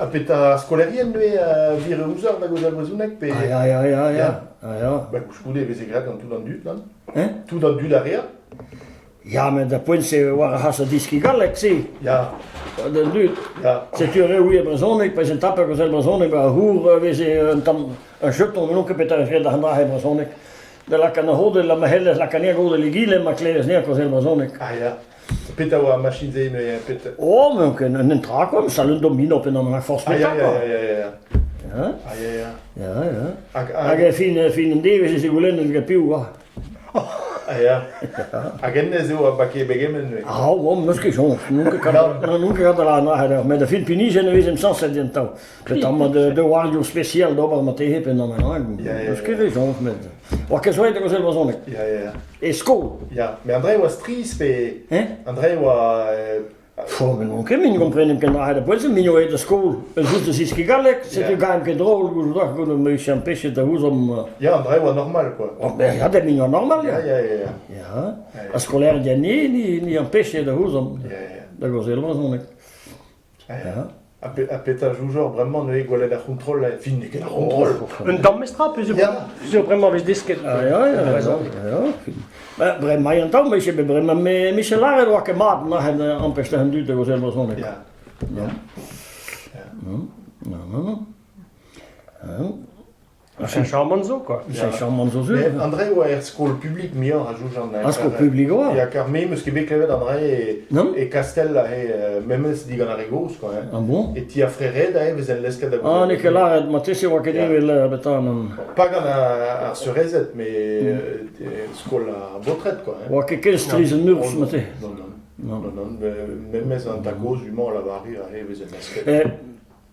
Peta skolerien nue vir ouzar da goz albrezounek pe... Ja. Ba gouskoude vez e gret an tout an dud, nan? Hein? Tout an dud a rea? Ja, men da poent se war has a diski galek, si. Ja, Den dut. ja. Se tu re brezonik, pe sen tapper goz brezonik, ba hoer wez een shutton, men ook peta fred da handa brezonik. Da la kan hode la mahelles la kan gode ligile ma kleres neer goz brezonik. Ah ja. Peta oa machine ze nue peta... Oh, men ken een trakom, sal un domino op en dan een fast Ah ja, spektakel. ja. Ja, Ah ja. ja. Ag Ag fin deves isigulen ge piu, wa. ah ja. Ag enne zo a bake begemen nue. Ah, om, nu ske jong. Nunca kan la na her, met de fin pinis en wees in sans den tau. Het allemaal de waardjo speciaal dobar met hip en dan aan. Nu ske jong met. Wat ke zoite gozel was Ja. E school. Ja, mais André was tris pe... Hè? André was... Voor men ook min comprenen kan na de poetse min de school. Het is dus iets gigalek, zit je gaim ke drol, goed dag, goed een beetje champagne te hoes om. Ja, André was normal, quoi. Ja, dat min normaal. Ja. Ja. Als scolaire die niet een pesje de hoes om. Ja. Dat was heel was Ja. A peta joujor, vraiment, nue golet ar contrôle, fin nek ar contrôle. Un dammestrap, zo vraiment wis disket. Ja. Brem mij een touw, maar brem Michelaar en wakker maat, maar hij ampest hem duurt, dat was helemaal zonnig. Ja. C'est charmant zo, quoi. C'est charmant zo Mais zuur. André was er school public mieux a jouj an... A school public oa. Ja, car me meus ket bet klevet André Non? e Castel la memes digan ar egos, quoi. Ah bon? Et ti a frere da vez en lesket da Ah, Nicolas, maar het is je wat ik wil betalen. Pas gant ar surezet, mais skol a botret, quoi. Wat ik ken strizen nurs met die. Non. Memes an tacos, human la vari a vez en lesket.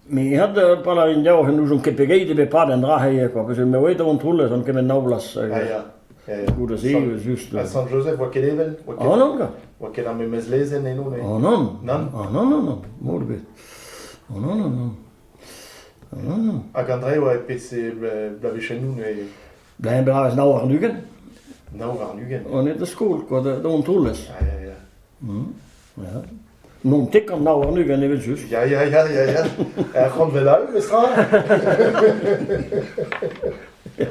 Maar je had pas in jou genoeg zo'n kipperij bij pa en draag je quoi. Dus me weet dat rollen, dan kan men nou blas. Ja. Goede zee, juist. A San Joseph, wa ket even? Oh non, ga. Wa ket ar memes lezen en non? Oh non. Non? Non. Mooi bet. Oh non. Hag André wa e PC blavechenou ne... Blijven blijven nou aan dugen. Naou ar nugen. Oh net de school, quoi, de ontrolles. Ja. Ja. Non tik kan nou aan dugen, dat is juist. Ja. Er komt wel uit, mestra. Ja.